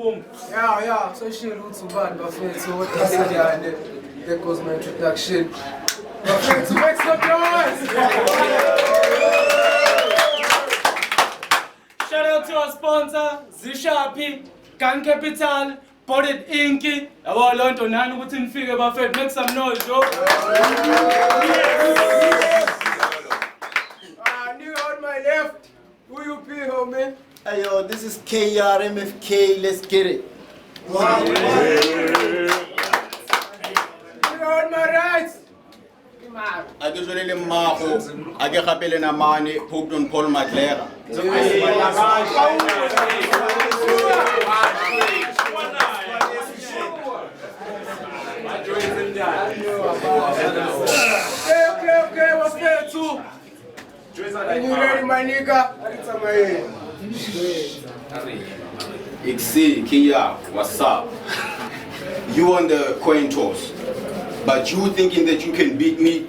Fupm. Yeah, so she looks so bad, but so what I said there, and then there goes my introduction. But friends, make some noise! Shout out to our sponsor, Zishapi, Can Capital, Bodied Inky. I want to learn to nine what's in figure about it. Make some noise, Joe. Nigga on my left, who you be, homie? Hey yo, this is KRMFK, let's get it. Nigga on my right. I get really maho, I get happy in a money, hooked on Paul McLaren. Okay, what's there too? And you ready, my nigga? Ixi, Kia, what's up? You on the coin toss, but you thinking that you can beat me?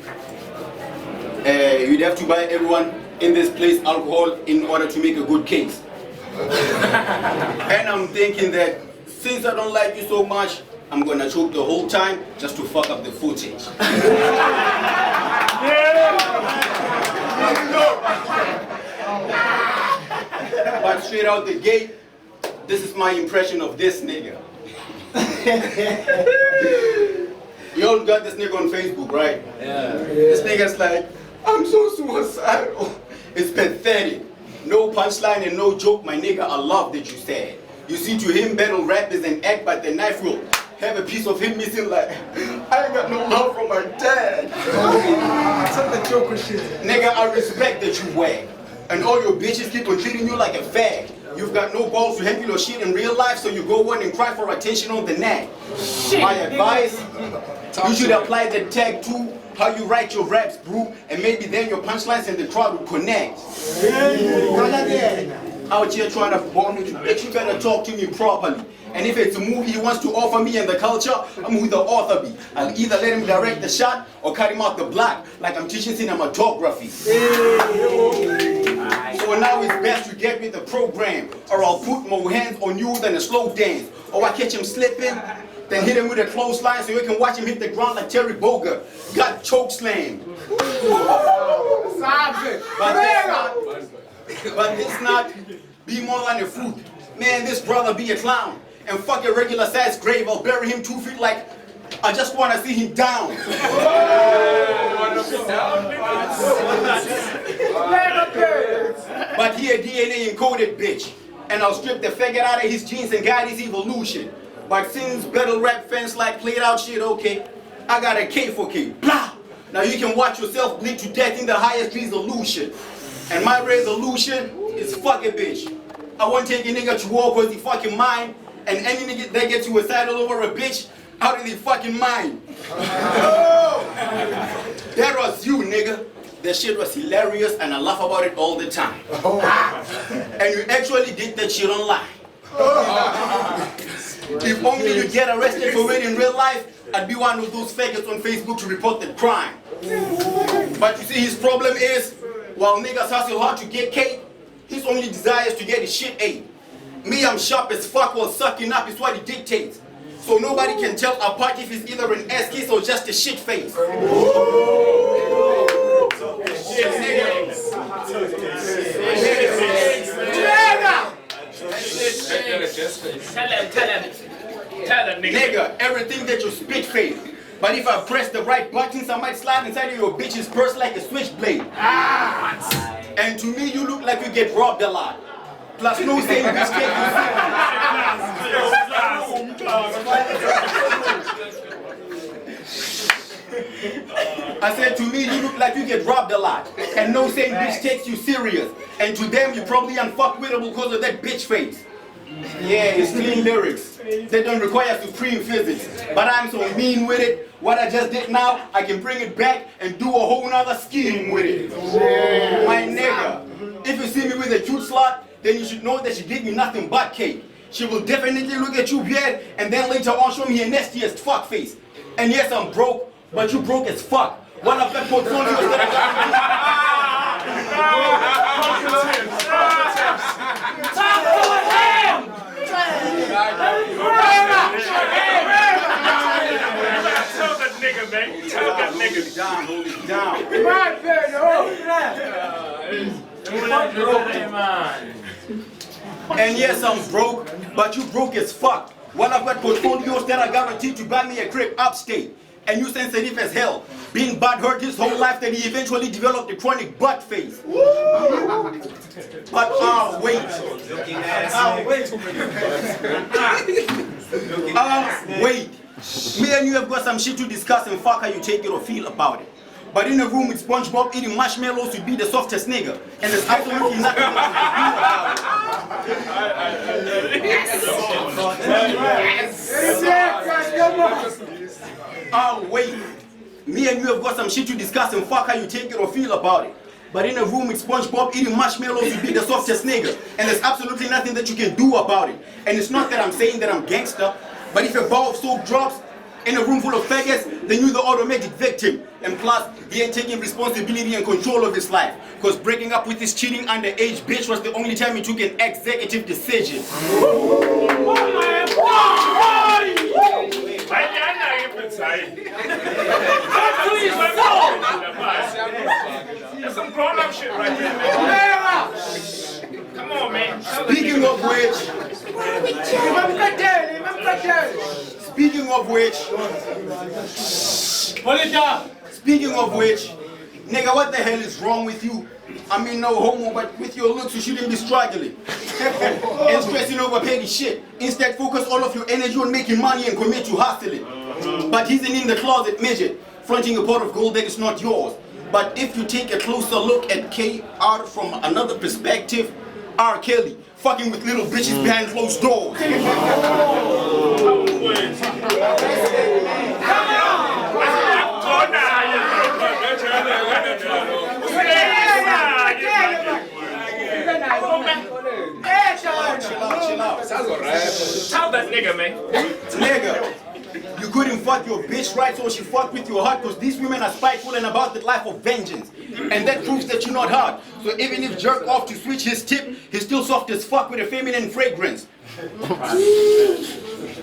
You'd have to buy everyone in this place alcohol in order to make a good case. And I'm thinking that since I don't like you so much, I'm gonna choke the whole time just to fuck up the footage. But straight out the gate, this is my impression of this nigga. You all got this nigga on Facebook, right? Yeah. This nigga's like, I'm so suicidal. It's pathetic. No punchline and no joke, my nigga. I love that you said. You see, to him, battle rap is an act, but the knife will have a piece of him missing. Like, I ain't got no love from my dad. Some the joker shit. Nigga, I respect that you wag. And all your bitches keep on treating you like a fag. You've got no balls to handle your shit in real life, so you go on and cry for attention on the net. My advice, you should apply the tag to how you write your raps, bro, and maybe then your punchlines and the crowd will connect. Out here trying to bomb me, but you better talk to me properly. And if it's a movie he wants to offer me and the culture, I'm who the author be. I'll either let him direct the shot or cut him out the block, like I'm teaching cinematography. So now it's best to get with the program, or I'll put more hands on you than a slow dance. Or I catch him slipping, then hit him with a clothesline so you can watch him hit the ground like Terry Boger. Got choke slam. But this not be more than a fruit. Man, this brother be a clown. And fuck a regular size grave, I'll bury him 2 feet like I just want to see him down. But he a DNA encoded bitch. And I'll strip the faggot out of his genes and guide his evolution. But since battle rap fans like played out shit, okay, I got a K for K. Blah! Now you can watch yourself bleed to death in the highest resolution. And my resolution is fuck a bitch. I won't take a nigga to war cause he fucking mine. And any nigga that gets suicidal over a bitch, out of the fucking mind. That was you, nigga. That shit was hilarious and I laugh about it all the time. And you actually did that shit online. If only you get arrested for it in real life, I'd be one of those fakers on Facebook to report the crime. But you see, his problem is, while niggas hustle hard to get cake, his only desire is to get his shit ate. Me, I'm sharp as fuck while sucking up is what he dictates. So nobody can tell apart if he's either an ass kiss or just a shit face. Tell him, nigga, everything that you spit face. But if I press the right buttons, I might slide inside of your bitch's purse like a switchblade. And to me, you look like you get robbed a lot. Plus, no same bitch take I said, to me, you look like you get robbed a lot. And no same bitch takes you serious. And to them, you're probably unfuckwittable because of that bitch face. Yeah, it's clean lyrics. They don't require supreme physics. But I'm so mean with it. What I just did now, I can bring it back and do a whole nother scheme with it. My nigga, if you see me with a cute slut, then you should know that she gave me nothing but cake. She will definitely look at you weird and then later on show me a nastiest fuck face. And yes, I'm broke, but you broke as fuck. One of that portfolio is that I got. Tell that nigga, man. Tell that nigga. Down, hold it down. And yes, I'm broke, but you broke as fuck. Well, I've got portfolios that are guaranteed to buy me a crib upstate. And you sensitive as hell. Being butt hurt his whole life that he eventually developed a chronic butt face. But wait. Wait. Me and you have got some shit to discuss and fuck how you take it or feel about it. But in a room with SpongeBob eating marshmallows, you'd be the softest nigga. And there's absolutely nothing you can do about it. Wait. Me and you have got some shit to discuss and fuck how you take it or feel about it. But in a room with SpongeBob eating marshmallows, you'd be the softest nigga. And there's absolutely nothing that you can do about it. And it's not that I'm saying that I'm gangster, but if a bar of soap drops in a room full of faggots, then you're the automatic victim. And plus, he ain't taking responsibility and control of his life. Because breaking up with his cheating underage bitch was the only time he took an executive decision. That's some grown-up shit right there, man. Come on, man. Speaking of which, nigga, what the hell is wrong with you? I mean, no homo, but with your looks, you shouldn't be struggling and stressing over petty shit. Instead, focus all of your energy on making money and commit to hustling. But he's an in the closet midget, fronting a pot of gold that is not yours. But if you take a closer look at KR from another perspective, R. Kelly, fucking with little bitches behind closed doors. Chill out. Tell that nigga, man. Nigga, you couldn't fuck your bitch right, so she fucked with your heart, because these women are spiteful and about the life of vengeance. And that proves that you're not hard. So even if jerk off to switch his tip, he's still soft as fuck with a feminine fragrance.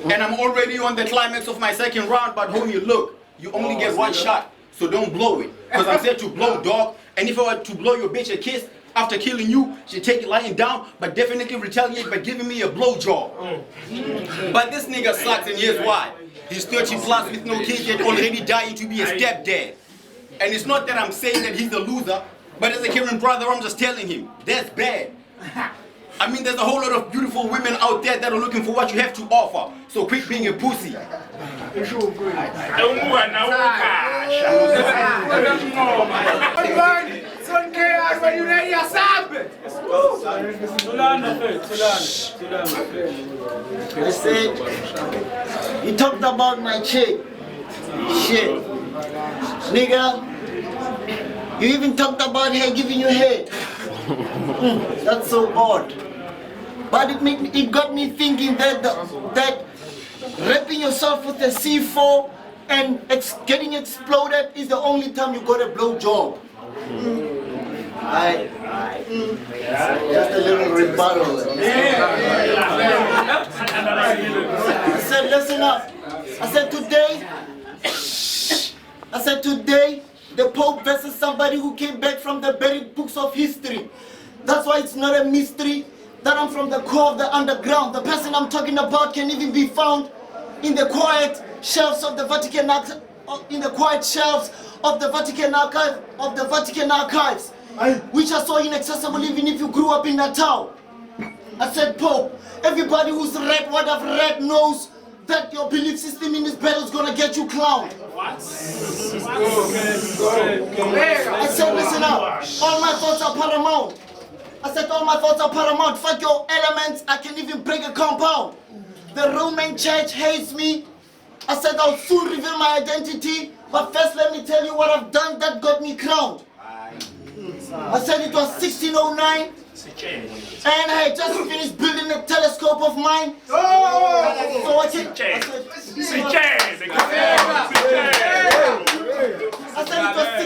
And I'm already on the climax of my second round, but homie, look, you only get one shot, so don't blow it. Because I'm set to blow, dog. And if I were to blow your bitch a kiss, after killing you, she'd take it lying down, but definitely retaliate by giving me a blowjob. But this nigga sucks, and here's why. He's 30 plus with no kids yet, already dying to be a stepdad. And it's not that I'm saying that he's a loser, but as a caring brother, I'm just telling him, that's bad. I mean, there's a whole lot of beautiful women out there that are looking for what you have to offer. So quit being a pussy. I said, you talked about my chick. Shit. Nigga, you even talked about her giving you head. That's so odd. But it got me thinking that that wrapping yourself with a C4 and getting exploded is the only time you got a blow job. Just a little rebuttal. I said, listen up. I said today, the Pope versus somebody who came back from the buried books of history. That's why it's not a mystery that I'm from the core of the underground. The person I'm talking about can even be found in the quiet shelves of the Vatican Archives, which are so inaccessible even if you grew up in a town. I said, Pope, everybody who's read what I've read knows that your belief system in this battle is gonna get you clowned. I said, listen up, all my thoughts are paramount. Fuck your elements, I can even break a compound. The Roman Church hates me. I said I'll soon reveal my identity, but first let me tell you what I've done that got me crowned. I said it was 1609, and I had just finished building a telescope of mine. So I said it was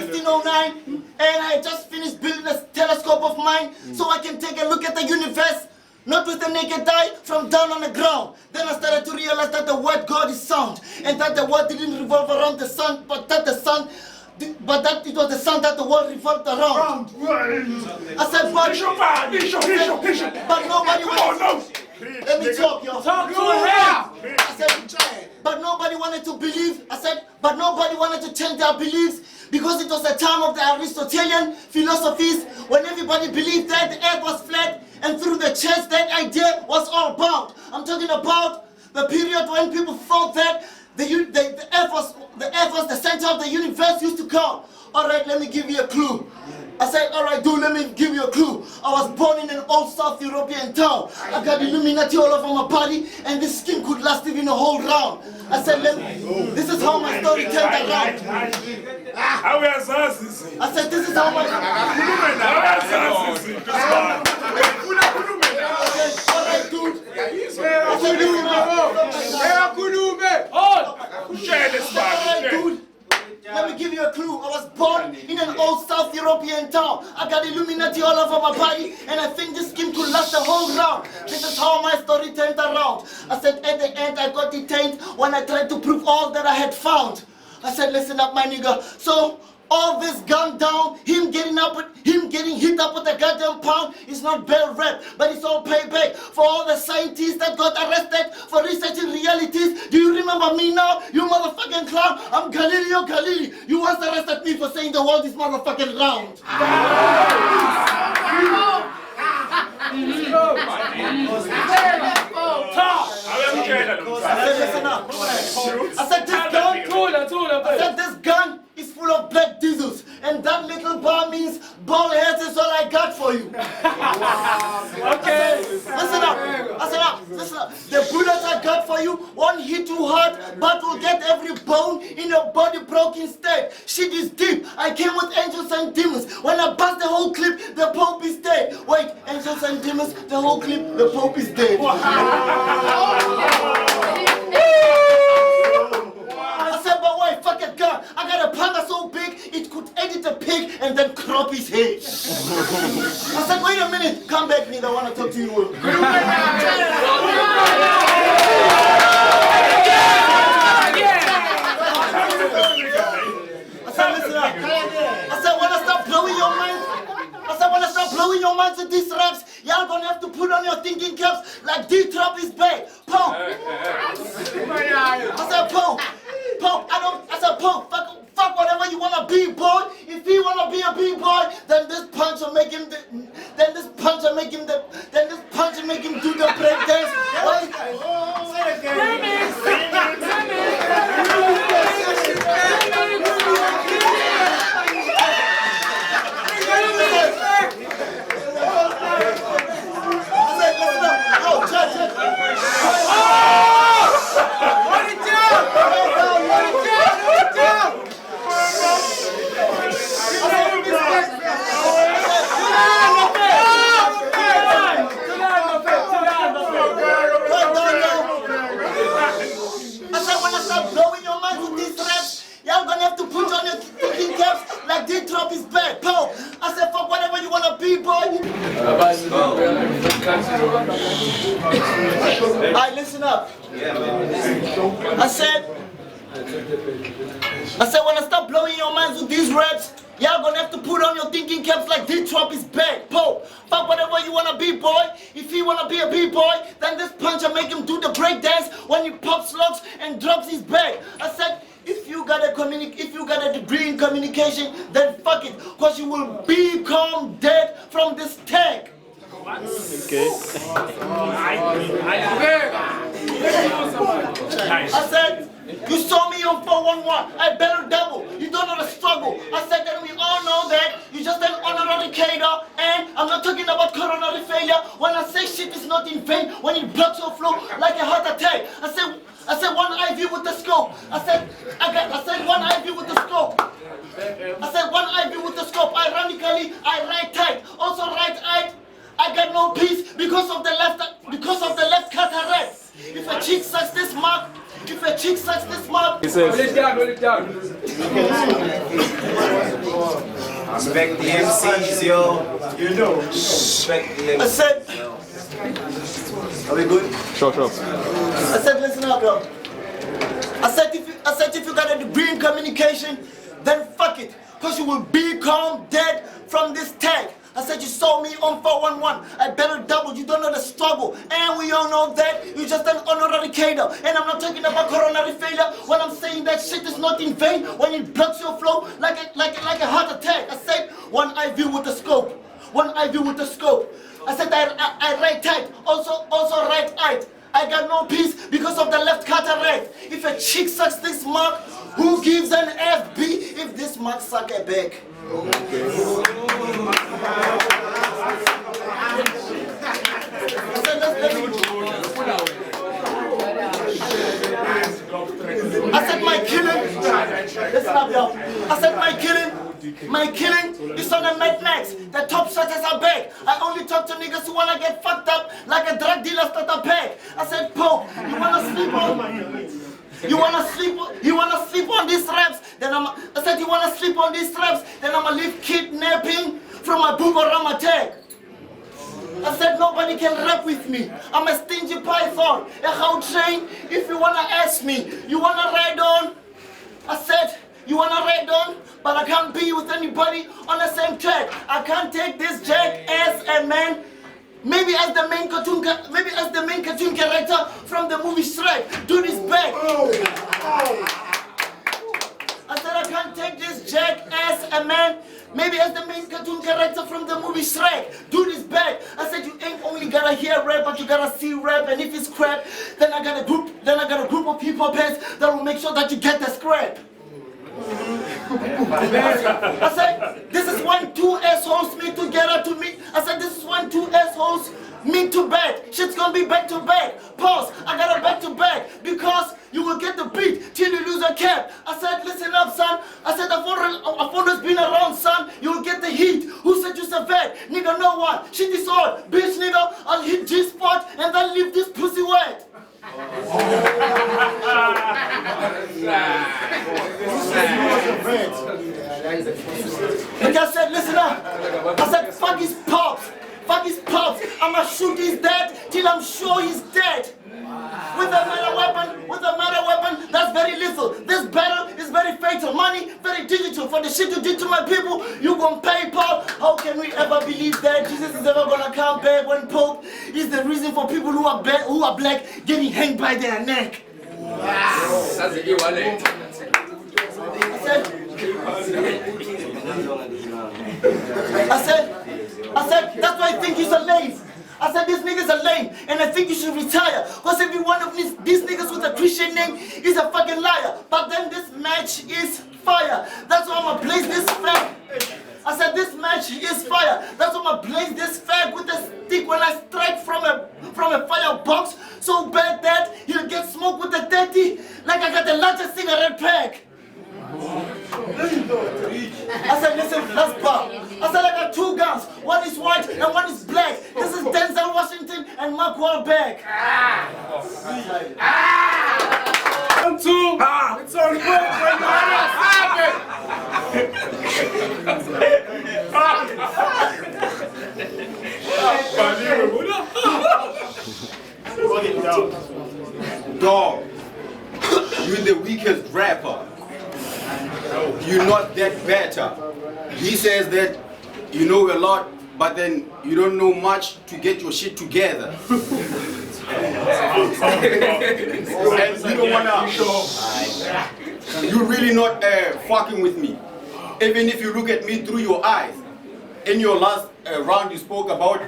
1609, and I had just finished building a telescope of mine, so I can take a look at the universe not with the naked eye, from down on the ground. Then I started to realize that the word God is sound, and that the world didn't revolve around the sun, but that it was the sun that the world revolved around. I said, but nobody wants. Let me talk, yo. Talk to him. I said, but nobody wanted to believe. I said, but nobody wanted to change their beliefs because it was the time of the Aristotelian philosophies when everybody believed that the earth was flat, and through the church that idea was all bound. I'm talking about the period when people thought that the earth was the center of the universe used to come. All right, let me give you a clue. I said, all right, dude, let me give you a clue. I was born in an old South European town. I got Illuminati all over my body, and this skin could last even a whole round. I said, this is how my story turned around. I said, this is how my... All right, dude. Dude. Let me give you a clue. I was born in an old South European town. I got Illuminati all over my body, and I think this skin could last the whole round. This is how my story turned around. I said at the end I got detained when I tried to prove all that I had found. I said, listen up, my nigga. So all this gun down, him getting hit up with a goddamn pound is not bad rap, but it's all payback for all the scientists that got arrested for researching realities. Do you remember me now, you motherfucking clown? I'm Galileo Galilei. You once arrested me for saying the world is motherfucking round. Listen up. I said this gun is full of black diesels, and that little bar means ball heads is all I got for you. Okay. Listen up. The bullets I got for you won't hit too hard, but will get every bone in your body broken state. Shit is deep. I came with angels and demons. When I bust the whole clip, the Pope is dead. Wait, angels and demons, the whole clip, the Pope is dead. I said, but wait, fuck it, gun. I got a panda so big it could edit a pig and then crop his head. I said, wait a minute, come back, nigga. I want to talk to you. I said, listen up. I said, when I start blowing your mind, with these raps, y'all gonna have to put on your thinking caps like D-Trap is back. Pope. I said, Pope. I said, Pope, fuck whatever you wanna be, boy. If he wanna be a B-boy, then this punch will make him do the break dance. Alright, listen up. I said when I start blowing your minds with these raps, y'all gonna have to put on your thinking caps like D-Trap is back. Pope, fuck whatever you wanna be, boy. If he wanna be a B-boy, then this puncher make him do the break dance when he pops locks and drops his bag. I said, if you got a degree in communication, then fuck it, cause you will become dead from this tag. Okay. I said, you saw me on 411. I better double. You don't know the struggle. I said that we all know that you're just an honorary cater, and I'm not talking about coronary failure. When I say shit is not in vain, when it blocks your flow like a heart attack. I said one IV with the scope. I said one IV with the scope. Ironically, I write tight. Also right eye. I got no peace because of the left cataract. If a chick sucks this mark, he says, hold it down. Respect the MCs, yo. You know. Respect the MCs. I said, Are we good? Sure. I said, listen up, bro. I said if you got a degree in communication, then fuck it. Because you will become dead from this tag. I said you saw me on 411. I better double. You don't know the struggle. And we all know that you're just an honorary cater. And I'm not talking about coronary failure when I'm saying that shit is not in vain. When it blocks your flow like a heart attack. I said one IV with the scope. One IV with the scope. I said I right tight. Also right eyed. I got no peace because of the left cataract. If a chick sucks this mark, who gives an FB if this mark suck a back? I said my killing. Listen up, yo. I said my killing is on the Mad Max. The top shutters are back. I only talk to niggas who wanna get fucked up like a drug dealer start a pack. I said, Pope, you wanna sleep on? You wanna sleep on these raps? I said you wanna sleep on these raps? Then I'ma leave kidnapping from my Boomerang attack. I said nobody can rap with me. I'm a stingy python, a how train. If you wanna ask me, you wanna ride on? I said you wanna ride on, but I can't be with anybody on the same track. I can't take this jack as a man. Maybe as the main cartoon character from the movie Shrek. Dude is back. I said I can't take this jack as a man. Maybe as the main cartoon character from the movie Shrek. Dude is back. I said you ain't only gotta hear rap, but you gotta see rap. And if it's crap, then I got a group of people heads that will make sure that you get the scrap. I said, this is when two assholes meet together to meet. I said, this is when two assholes meet to bed. Shit's gonna be back to back. Pause. I got a back to back because you will get the beat till you lose a cap. I said, listen up, son. I said, I've always been around, son. You will get the heat. Who said you surveyed? Nigga, no one. Shit is on. Bitch, nigga, I'll hit G-spot and then leave this pussy wet. Like I said, listen up. I said, fuck his pops. Fuck his pops. I'ma shoot his dad till I'm sure he's dead. With a metal weapon, that's very lethal. This battle is very fatal. Money, very digital. For the shit you did to my people, you gon' pay, Paul. How can we ever believe that Jesus is ever gonna come back when Pope is the reason for people who are black getting hanged by their neck? That's a good one. I said, that's why I think he's a lame. I said, these niggas are lame, and I think you should retire. Because every one of these niggas with a Christian name is a fucking liar. But then this match is fire. That's why I'ma blaze this fag. I said, this match is fire. That's why I'ma blaze this fag with a stick when I strike from a firebox. So bad that he'll get smoked with a 30 like I got the largest cigarette pack. I said, listen, let's bar. I said, I got two guns. One is white and one is black. This is Denzel Washington and Mark Wahlberg. One, two. It's on break right Dog, you're the weakest rapper. You're not that better. He says that you know a lot, but then you don't know much to get your shit together. And you don't wanna. You're really not fucking with me. Even if you look at me through your eyes. In your last round, you spoke about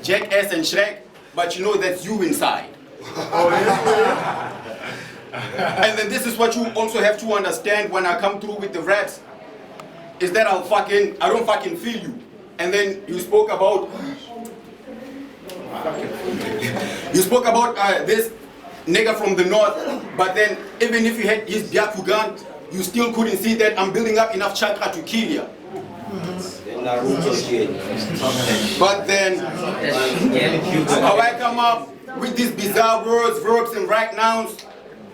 Jackass and Shrek, but you know that's you inside. And then this is what you also have to understand when I come through with the raps, is that I don't fucking feel you. And then you spoke about this nigga from the north, but then even if you had his Byaku gun, you still couldn't see that I'm building up enough chakra to kill you. But then how I come up with these bizarre words, verbs and right nouns,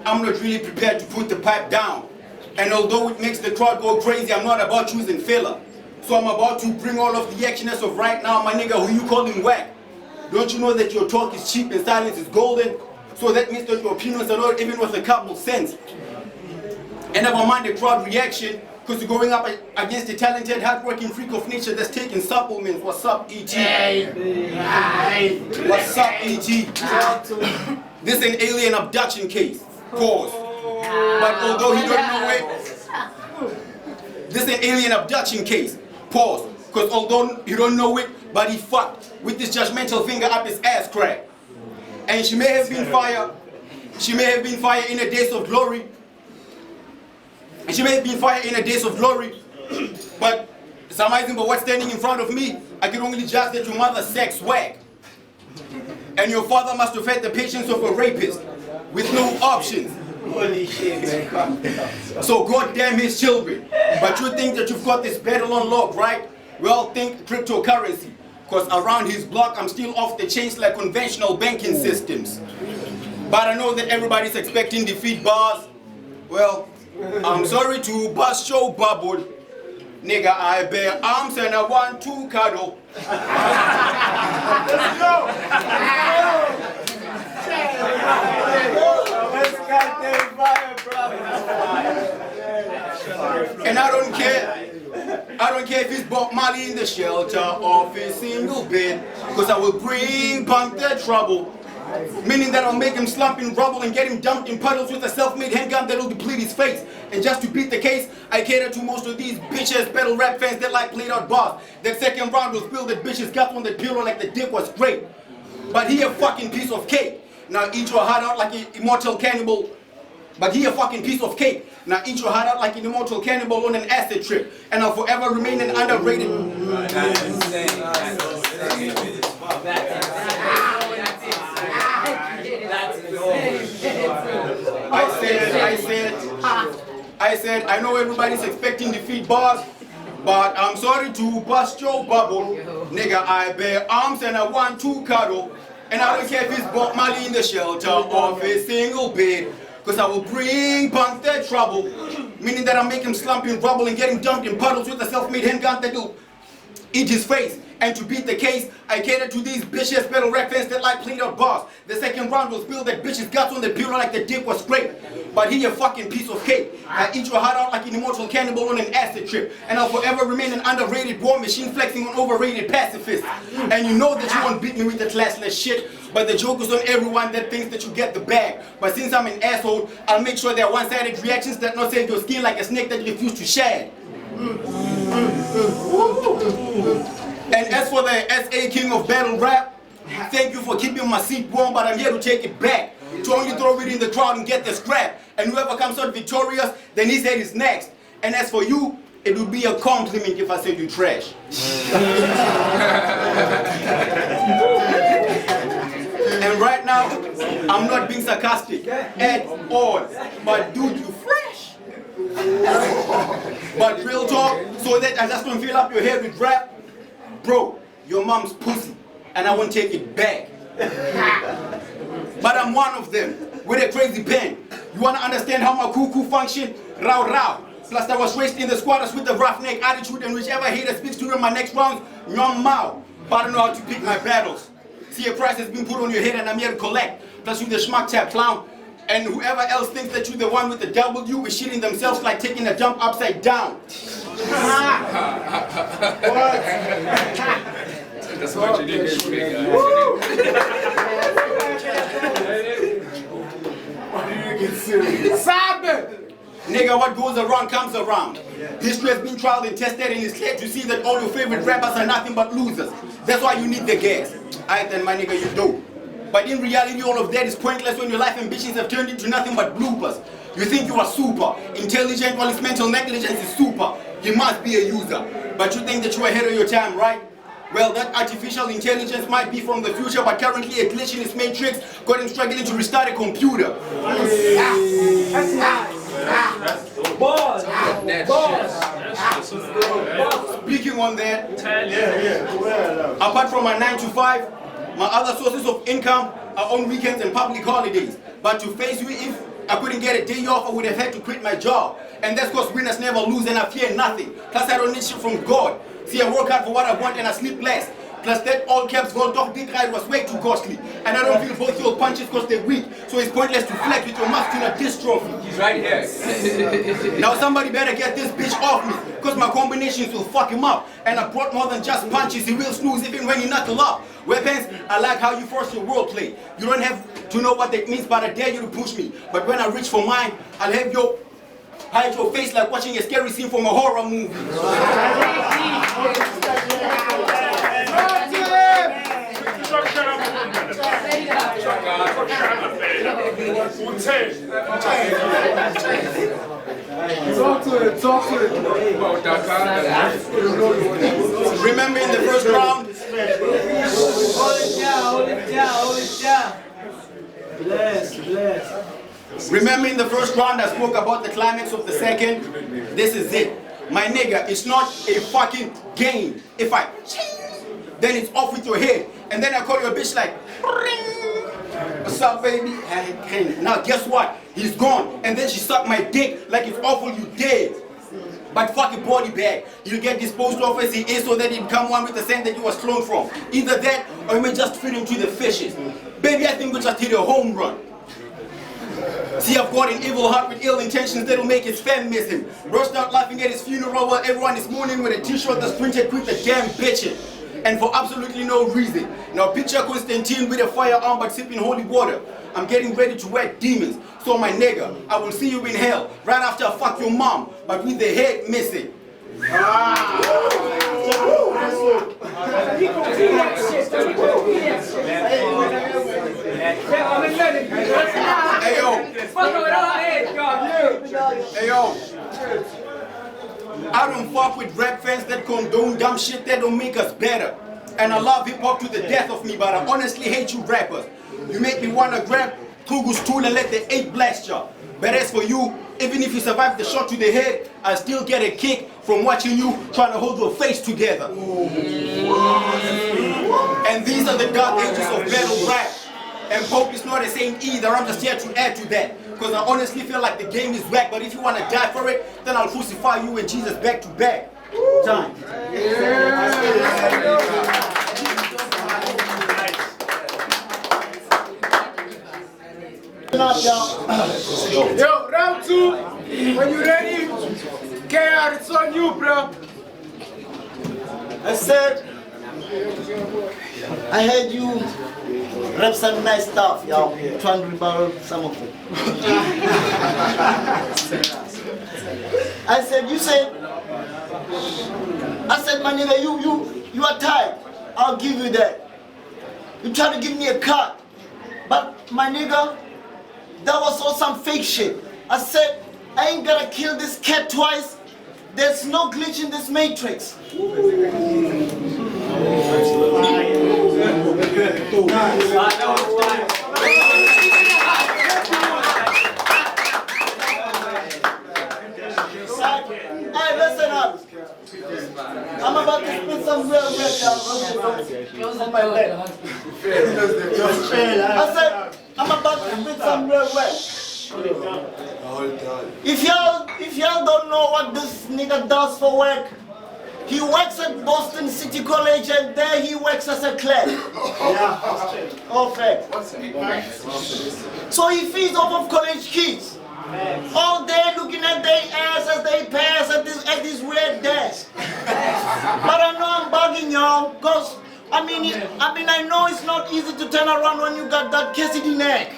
I'm not really prepared to put the pipe down. And although it makes the crowd go crazy, I'm not about choosing filler. So I'm about to bring all of the actionness of right now, my nigga, who you calling whack. Don't you know that your talk is cheap and silence is golden? So that means that your opinions are not even worth a couple cents. And never mind the crowd reaction, because you're going up against a talented, hardworking freak of nature that's taking supplements. What's up, E.T.? What's up, E.T.? This is an alien abduction case. Pause. But although he don't know it, this is an alien abduction case. Pause. Because although he don't know it, but he fucked with this judgmental finger up his ass crack. And she may have been fired. She may have been fired in a days of glory. And she may have been fired in a days of glory. But surmising by what's standing in front of me, I can only judge that your mother's sex whack. And your father must have had the patience of a rapist with no options. Holy shit, man. So goddamn his children. But you think that you've got this battle on lock, right? Well, think cryptocurrency. Because around his block, I'm still off the chains like conventional banking systems. But I know that everybody's expecting defeat bars. Well, I'm sorry to bust your bubble. Nigga, I bear arms and I want to cuddle. Let's go. And I don't care if he's Bob Marley in the shelter or his single bed, because I will bring punk the trouble. Meaning that I'll make him slump in rubble and get him dumped in puddles with a self-made handgun that'll deplete his face. And just to beat the case, I cater to most of these bitch-ass battle rap fans that like played out bars. That second round will spill that bitch's guts on the pillow like the dick was great. But he a fucking piece of cake. Now eat your heart out like an immortal cannibal. But he a fucking piece of cake. Now eat your heart out like an immortal cannibal on an acid trip. And I'll forever remain an underrated. I said, I know everybody's expecting defeat bars, but I'm sorry to bust your bubble. Nigga, I bear arms and I want to cuddle. And I don't care if it's Bob Marley in the shelter or a single bed, because I will bring punk that trouble. Meaning that I'll make him slump in rubble and get him dumped in puddles with a self-made handgun that'll eat his face. And to beat the case, I cater to these bitch-ass battle rap fans that like played out bars. The second round will spill that bitch's guts on the pillow like the dick was great. But he a fucking piece of cake. I eat your heart out like an immortal cannibal on an acid trip. And I'll forever remain an underrated war machine flexing on overrated pacifists. And you know that you won't beat me with the classless shit. But the joke is on everyone that thinks that you get the bag. But since I'm an asshole, I'll make sure there are one-sided reactions that not save your skin like a snake that you refuse to shed. And as for the SA King of Battle Rap, thank you for keeping my seat warm, but I'm here to take it back. To only throw it in the crowd and get the scrap. And whoever comes out victorious, then his head is next. And as for you, it would be a compliment if I said you trash. And right now, I'm not being sarcastic at all. But dude, you fresh. But real talk, so that I just don't fill up your head with rap. Bro, your mom's pussy, and I won't take it back. But I'm one of them, with a crazy pen. You wanna understand how my cuckoo function? Rao rao. Plus I was raised in the squatters with the roughneck attitude, and whichever hater speaks to them my next round, nyom mao. But I don't know how to pick my battles. See, a price has been put on your head and I'm here to collect. Plus you the schmuck tap clown. And whoever else thinks that you're the one with the W is shitting themselves like taking a jump upside down. That's what you did here, big guy. Nigga, what goes around comes around. History has been tried and tested, and it's clear to see that all your favorite rappers are nothing but losers. That's why you need the gas. Alright then, my nigga, you do. But in reality, all of that is pointless when your life ambitions have turned into nothing but bloopers. You think you are super intelligent while his mental negligence is super. You must be a user. But you think that you are ahead of your time, right? Well, that artificial intelligence might be from the future, but currently a glitch in his matrix got him struggling to restart a computer. Speaking on that, apart from my 9 to 5, my other sources of income are on weekends and public holidays. But to face you, if I couldn't get a day off, I would have had to quit my job. And that's because winners never lose and I fear nothing. Plus I don't need shit from God. See, I work hard for what I want and I sleep less. Plus that all caps gold dog dick ride was way too costly. And I don't feel both your punches because they're weak. So it's pointless to flex with your muscular dystrophy. He's right here. Now somebody better get this bitch off me, because my combinations will fuck him up. And I brought more than just punches, he will snooze even when you knuckle up. Weapons, I like how you force your role play. You don't have to know what that means, but I dare you to push me. But when I reach for mine, I'll have you hide your face like watching a scary scene from a horror movie. Talk to it. Remember in the first round, Hold it down. Bless. Remember in the first round I spoke about the climax of the second? This is it. My nigga, it's not a fucking game. If I then it's off with your head. And then I call you a bitch like, what's up, baby? Now guess what? He's gone. And then she sucked my dick like it's awful, you dead. But fuck a body bag. You'll get disposed of as he is so that he become one with the sand that you was thrown from. Either that or you may just feed him to the fishes. Baby, I think we just hit a home run. See, I've got an evil heart with ill intentions that'll make his fam miss him. Rushed out laughing at his funeral while everyone is mourning with a t-shirt that's printed with the damn bitchin'. And for absolutely no reason. Now picture Constantine with a firearm but sipping holy water. I'm getting ready to wed demons. So my nigga, I will see you in hell right after I fuck your mom, but with the head missing. Hey yo, I don't fuck with rap fans that condone dumb shit that don't make us better. And I love hip hop to the death of me, but I honestly hate you rappers. You make me wanna grab Tugu's tool and let the 8 blast ya. But as for you, even if you survive the shot to the head, I still get a kick from watching you trying to hold your face together. And these are the dark ages of battle rap. And Pope is not a saint either, I'm just here to add to that. Because I honestly feel like the game is whack, but if you want to die for it, then I'll crucify you and Jesus back to back. Time. Yo, round 2. When you ready, KR, it's on you, bro. I said, I heard you rap some nice stuff, y'all. Trying to rebuttal some of it. I said, my nigga, you are tight. I'll give you that. You try to give me a cut. But my nigga, that was all some fake shit. I said, I ain't gonna kill this cat twice. There's no glitch in this matrix. Hey, listen up. I'm about to spit some real rap, y'all. On my leg. I said, I'm about to spit some real rap. If y'all don't know what this nigga does for work, he works at Boston City College and there he works as a clerk. All fact. So he feeds off of college kids. All day looking at their ass as they pass at this weird desk. But I know I'm bugging y'all, cause I know it's not easy to turn around when you got that Cassidy neck.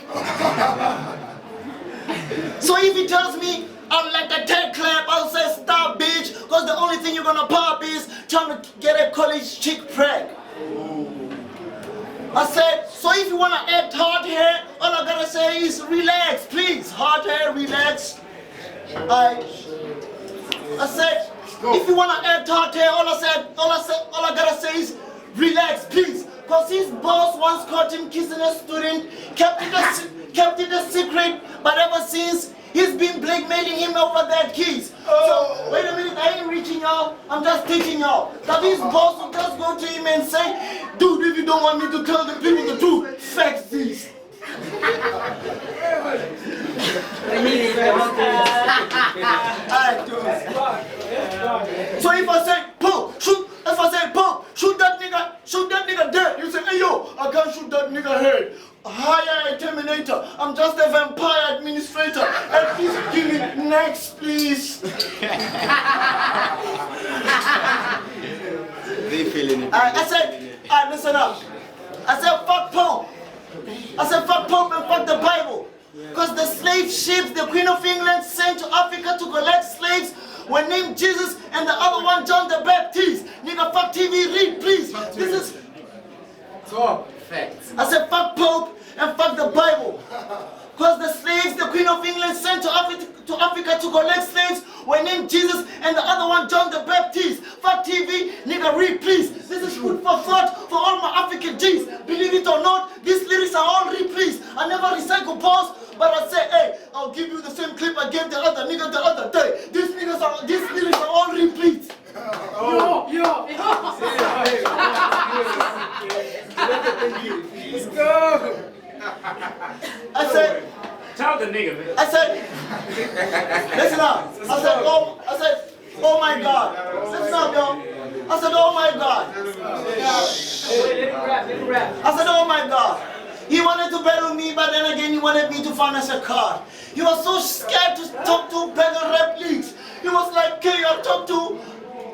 So if he tells me I'll let the tail clap, I'll say stop bitch, cause the only thing you're gonna pop is trying to get a college chick preg. I said, so if you wanna act hard hair, all I gotta say is relax, please. Hard hair, relax. I said, if you wanna act hard hair, all I gotta say is relax, please. Cause his boss once caught him kissing a student, kept it a secret, but ever since, he's been blackmailing him over that kiss. So, wait a minute, I ain't reaching y'all, I'm just teaching y'all. That his boss will just go to him and say, dude, if you don't want me to tell the people the truth, fax this. So if I say, pull, shoot, shoot that nigga, shoot that nigga dead. You say, hey yo, I can't shoot that nigga head. Hire a Terminator. I'm just a vampire administrator. And please give me next, please. They feeling it. I said, listen up. I said, fuck Pope. I said, fuck Pope and fuck the Bible. Because the slave ships the Queen of England sent to Africa to collect slaves were named Jesus and the other one John the Baptist. Nigga, fuck TV, read please. This is... Facts. I said, fuck Pope and fuck the Bible. Because the slaves the Queen of England sent to Africa to collect slaves were named Jesus and the other one John the Baptist. Fuck TV, nigga, read please. This is food for thought for all my African G's. Believe it or not, these lyrics are all replays. I never recycle pause, but I say, hey, I'll give you the same clip I gave the other nigga the other day. These lyrics are all repeats. Yo. Let's go. I said, Tell the nigga, man. listen up. I said, oh my God. Listen up, yo. I said, oh my God. I said, oh my God. He wanted to battle me, but then again he wanted me to finance a car. He was so scared to talk to beggar rap leagues. He was like, I'll talk to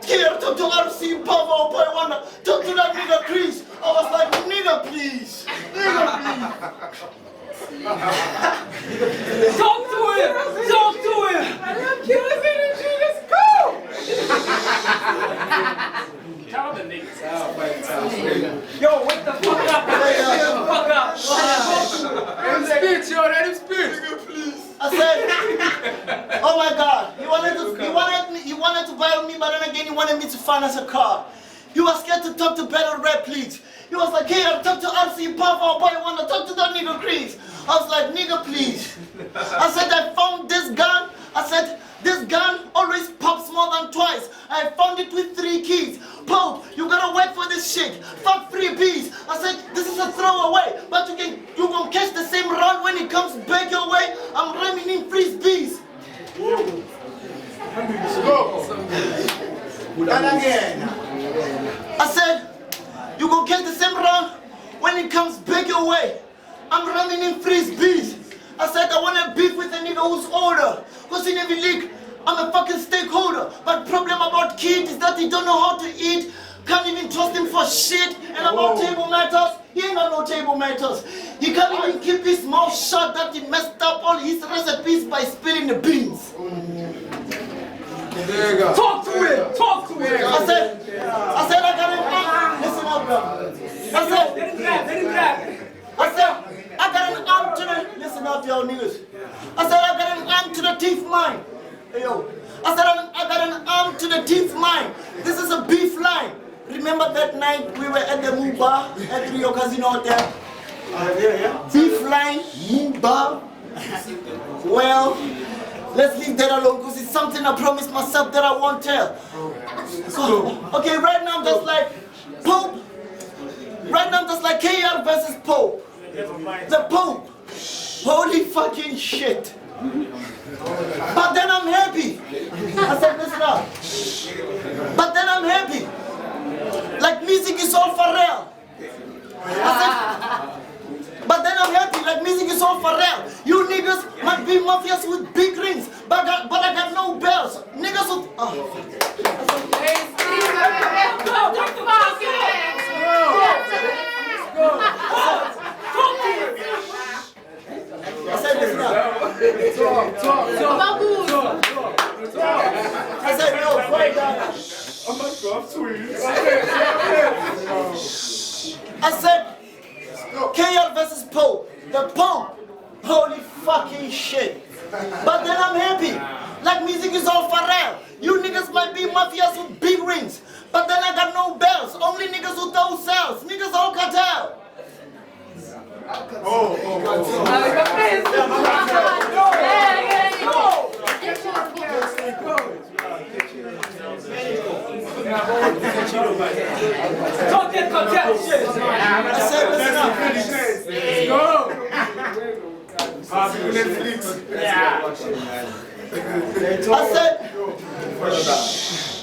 RC Pavo Boy Wonder. Talk to that nigga Chris. I was like, nigga please. Nigga please. Talk to him! Talk to him! I love killing energy. Let's go. Tell the niggas. Yo, wake the fuck up! Wake the fuck up! Let him spit, yo. Let him spit. I said, oh my God. He wanted to battle me, but then again he wanted me to finance a car. He was scared to talk to battle rap leagues. He was like, I'll talk to RC Papa, boy, I want to talk to that nigga Chris. I was like, nigga, please. I said, I found this gun. I said, this gun always pops more than twice. I found it with 3 keys. Pope, you gotta wait for this shit. Fuck 3 B's. I said, this is a throwaway, but you gonna catch the same round when it comes back your way. I'm rhyming in frisbees. And again. I said, you gonna catch the same round when it comes back your way. I'm running in frisbees. I said, I wanna beef with a nigga who's older. Cause in every league, I'm a fucking stakeholder. But problem about kid is that he don't know how to eat. Can't even trust him for shit. And about table matters, he ain't got no table matters. He can't even keep his mouth shut that he messed up all his recipes by spilling the beans. There you go. Talk to him! Talk to him! I said, I got an arm. Listen up, bro. I said, Let him rap! I got an arm to the, listen up, yo niggas. I said, I got an arm to the teeth mine. Hey, yo. I said, I got an arm to the teeth mine. This is a beef line. Remember that night we were at the Moo Bar at Rio Casino Hotel? Beef line, Moo Bar. Well, let's leave that alone because it's something I promised myself that I won't tell. So, okay, right now I'm just like Pope. Right now I'm just like KR versus Pope. The Pope. Holy fucking shit. But then I'm happy. I said, listen up. But then I'm happy. Like music is all for real. I said, but then I'm happy, like music is all for real. You niggas might be mafias with big rings, but I got no bells. Niggas with... I said, listen up. Talk. I said, no, fight that. I said, KR versus Pope. The Pope. Holy fucking shit. But then I'm happy. Like music is all for real. You niggas might be mafias with big rings. But then I got no bells. Only niggas who don't sell. Niggas all cartel. Talk that cartel shit! I said, listen up.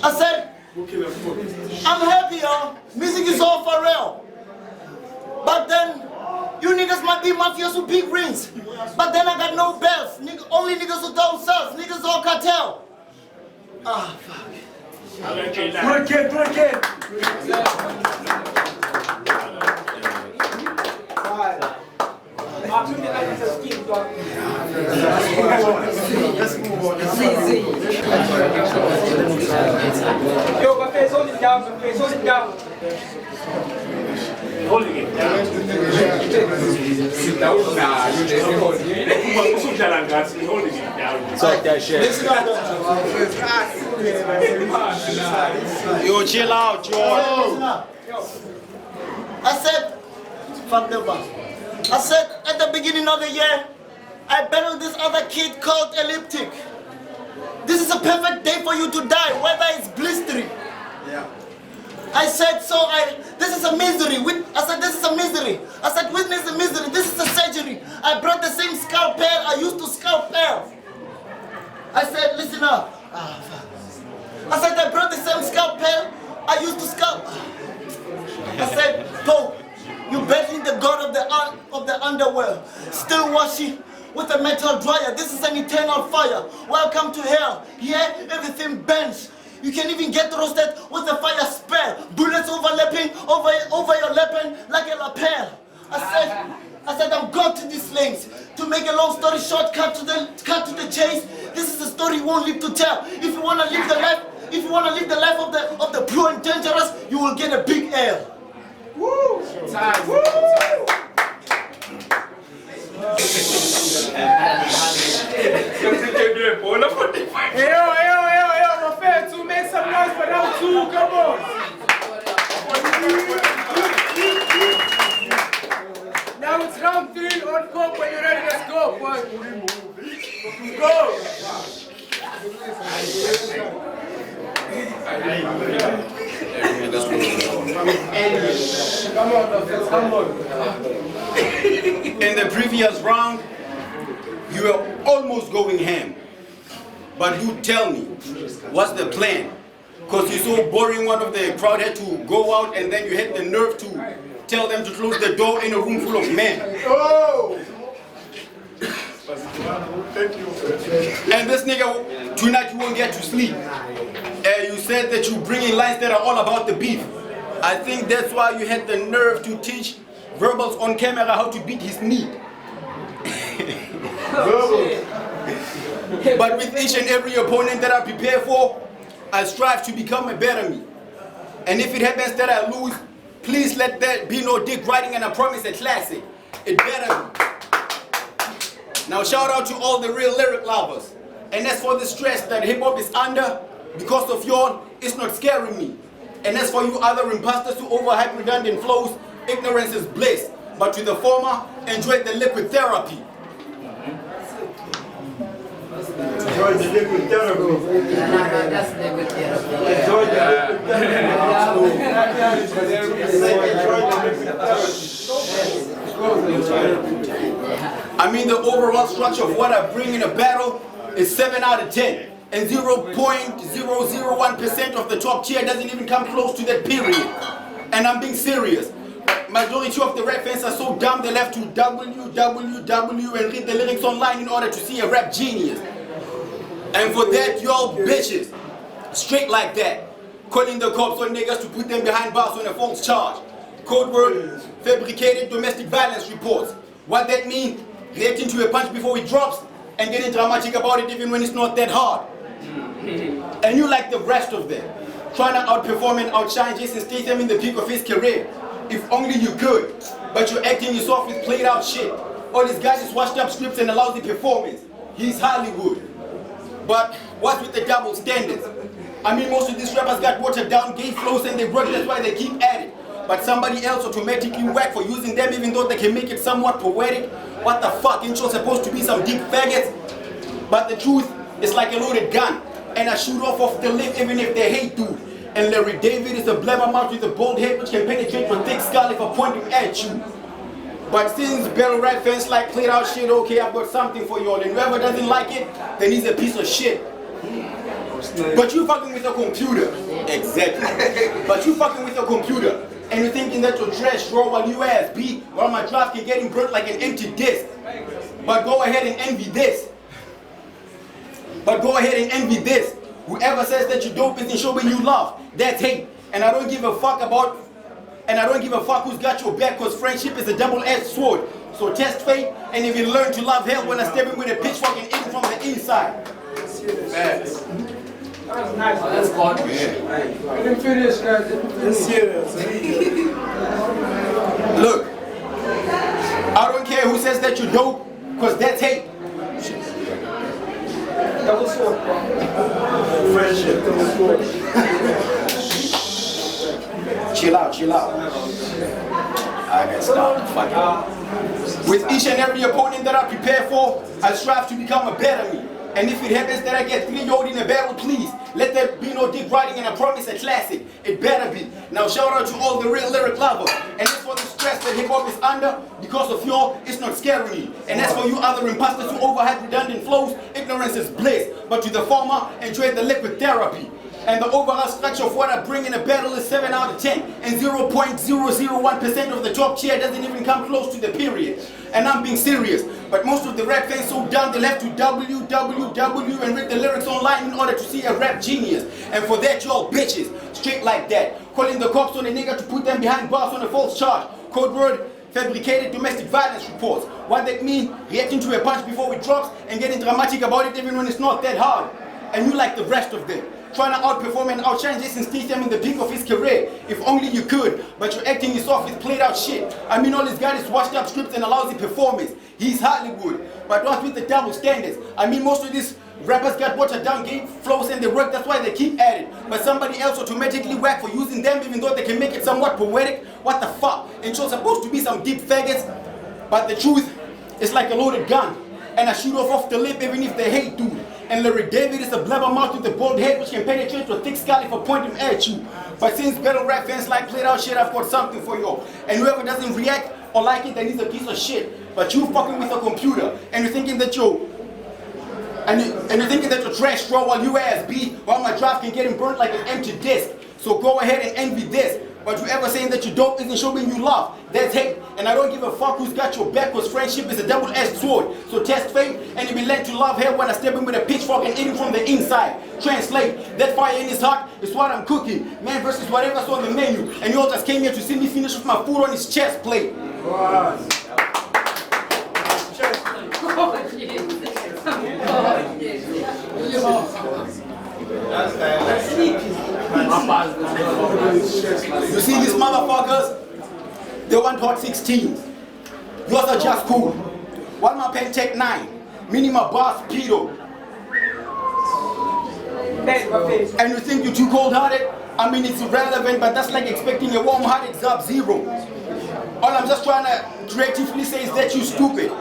I said, I'm happy y'all. Music is all for real. But then, you niggas might be mafias with big rings. But then I got no bells. Only niggas who don't sell. Niggas all cartel. Ah, fuck. Break it, break it. Let's move on. Yo, my face, hold it down, my face, hold it down. Holding it down. Sit down. Nah, you just holding it down. Holding it down. Talk that shit. Yo, chill out, yo. I said, fuck the boss. I said at the beginning of the year, I battled this other kid called Elliptic. This is a perfect day for you to die, whether it's blistering. Yeah. I said, this is a misery. I said, this is a misery. I said, witness the misery. This is a surgery. I brought the same scalpel I used to scalpel. I said, listen up. I said, I brought the same scalpel I used to scalp. I said, Pope, you battling the god of the underworld, still washing with a metal dryer. This is an eternal fire. Welcome to hell. Here, everything bends. You can even get roasted with a fire spell. Bullets overlapping over your weapon like a lapel. I said, I'm gone to these lengths. To make a long story short, cut to the chase. This is a story you won't live to tell. If you wanna live the life, of the pure and dangerous, you will get a big L. Woo! Time. Woo! Yo, my friend, to make some noise for them too, come on. Now it's round 3 on court. When you're ready, let's go, boy. Go. Come on, come on. In the previous round, you were almost going ham. But you tell me, what's the plan? Because you're so boring, one of the crowd had to go out and then you had the nerve to tell them to close the door in a room full of men. Oh! And this nigga, tonight you won't get to sleep. You said that you bring in lines that are all about the beef. I think that's why you had the nerve to teach Verbals on camera how to beat his knee. But with each and every opponent that I prepare for, I strive to become a better me. And if it happens that I lose, please let there be no dick riding, and I promise a classic. It better be. Now shout out to all the real lyric lovers. And as for the stress that hip hop is under, because of y'all, it's not scaring me. And as for you other imposters who overhype redundant flows, ignorance is bliss. But to the former, enjoy the liquid therapy. Enjoy the liquid therapy. That's liquid therapy. Enjoy the liquid therapy. I mean, the overall structure of what I bring in a battle is 7 out of 10. And 0.001% of the top tier doesn't even come close to that period. And I'm being serious. Majority of the rap fans are so dumb they have to www and read the lyrics online in order to see a rap genius. And for that, y'all bitches, straight like that, calling the cops on niggas to put them behind bars on a false charge. Code word, fabricated domestic violence reports. What that means? Reacting to a punch before it drops and getting dramatic about it even when it's not that hard. And you like the rest of them, trying to outperform and outshine Jason Statham in the peak of his career. If only you could, but you're acting yourself with played out shit. All these guys is washed up scripts and a lousy performance. He's Hollywood. But what's with the double standards? I mean, most of these rappers got watered down gay flows and they broke, that's why they keep at it. But somebody else automatically whack for using them even though they can make it somewhat poetic. What the fuck, ain't you supposed to be some deep faggots? But the truth is like a loaded gun, and I shoot off the lip even if they hate dude. And Larry David is a blabbermouth with a bold head which can penetrate your thick skull if I point him at you. But since battle rap fans like played out shit, okay, I've got something for y'all. And whoever doesn't like it, then he's a piece of shit. But you fucking with a computer. Exactly. But you fucking with a computer. And you're thinking that your trash drawer while you ass B, while my draft can get him burnt like an empty disc. But go ahead and envy this. But go ahead and envy this. Whoever says that you dope isn't showing you love, that's hate. And I don't give a fuck who's got your back, cause friendship is a double-edged sword. So test fate, and if you learn to love hell when I step in with a pitchfork and eat from the inside. That's nice. That's God. I didn't finish, guys. Let's hear it. Look, I don't care who says that you dope, cause that's hate. Double sword. Friendship. Chill out, chill out. I gotta stop. Fuck it. With each and every opponent that I prepare for, I strive to become a better me. And if it happens that I get 3 yod in a battle, please, let there be no deep writing, and I promise a classic. It better be. Now shout out to all the real lyric lovers. And as for the stress that hip-hop is under, because of y'all, it's not scaring me. And as for you other imposters who overhype redundant flows, ignorance is bliss. But to the former, enjoy the liquid therapy. And the overall structure of what I bring in a battle is 7 out of 10. And 0.001% of the top tier doesn't even come close to the period. And I'm being serious. But most of the rap fans so dumb they left to www and read the lyrics online in order to see a rap genius. And for that y'all bitches, straight like that. Calling the cops on a nigga to put them behind bars on a false charge. Code word, fabricated domestic violence reports. What that mean? Reacting to a punch before it drops and getting dramatic about it even when it's not that hard. And you like the rest of them. Trying to outperform and outshine Jason Statham in the peak of his career. If only you could, but your acting is off with played out shit. I mean, all he's got is washed up scripts and a lousy performance. He's Hollywood, but not with the double standards. I mean, most of these rappers got watered down game flows and they work, that's why they keep at it. But somebody else automatically whack for using them even though they can make it somewhat poetic. What the fuck? And so supposed to be some deep faggots, but the truth is like a loaded gun. And I shoot off the lip even if they hate, dude. And Lyric David is a blabbermouth with a bald head which can penetrate your thick skull if I point him at you. But since battle rap fans like played out shit, I've got something for you. And whoever doesn't react or like it, then he's a piece of shit. But you fucking with a computer and you're thinking that you're trash draw while you ass B, while my draft can get him burnt like an empty disc. So go ahead and envy this. But whoever saying that you dope isn't showing you love, that's hate. And I don't give a fuck who's got your back, cause friendship is a double-edged sword. So test fate, and you be led to love hell when I step in with a pitchfork and eat him from the inside. Translate, that fire in his heart is what I'm cooking. Man versus whatever's on the menu. And you all just came here to see me finish with my food on his chest plate. Oh, shit. You see these motherfuckers? They want hot 16s. Yours are just cool. While my pen take 9, meaning my boss pedo. And you think you're too cold-hearted? I mean, it's irrelevant, but that's like expecting a warm-hearted Sub-Zero. All I'm just trying to creatively say is that you stupid.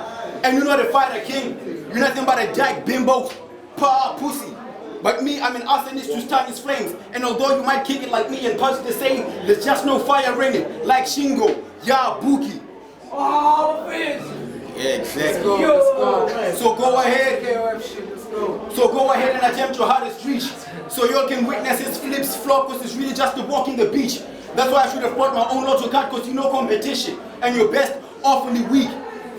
And you're not a fighter king. You're nothing but a dyke bimbo, power pussy. But me, I'm an arsonist to start his flames. And although you might kick it like me and punch the same, there's just no fire in it. Like Shingo, Buki. Oh, bitch. Yeah, exactly. Let's go. So go ahead. KOF shit, let's go. So go ahead and attempt your hardest reach. So y'all can witness his flips flop, because it's really just a walk in the beach. That's why I should have brought my own lotto card, because you know competition. And your best awfully weak.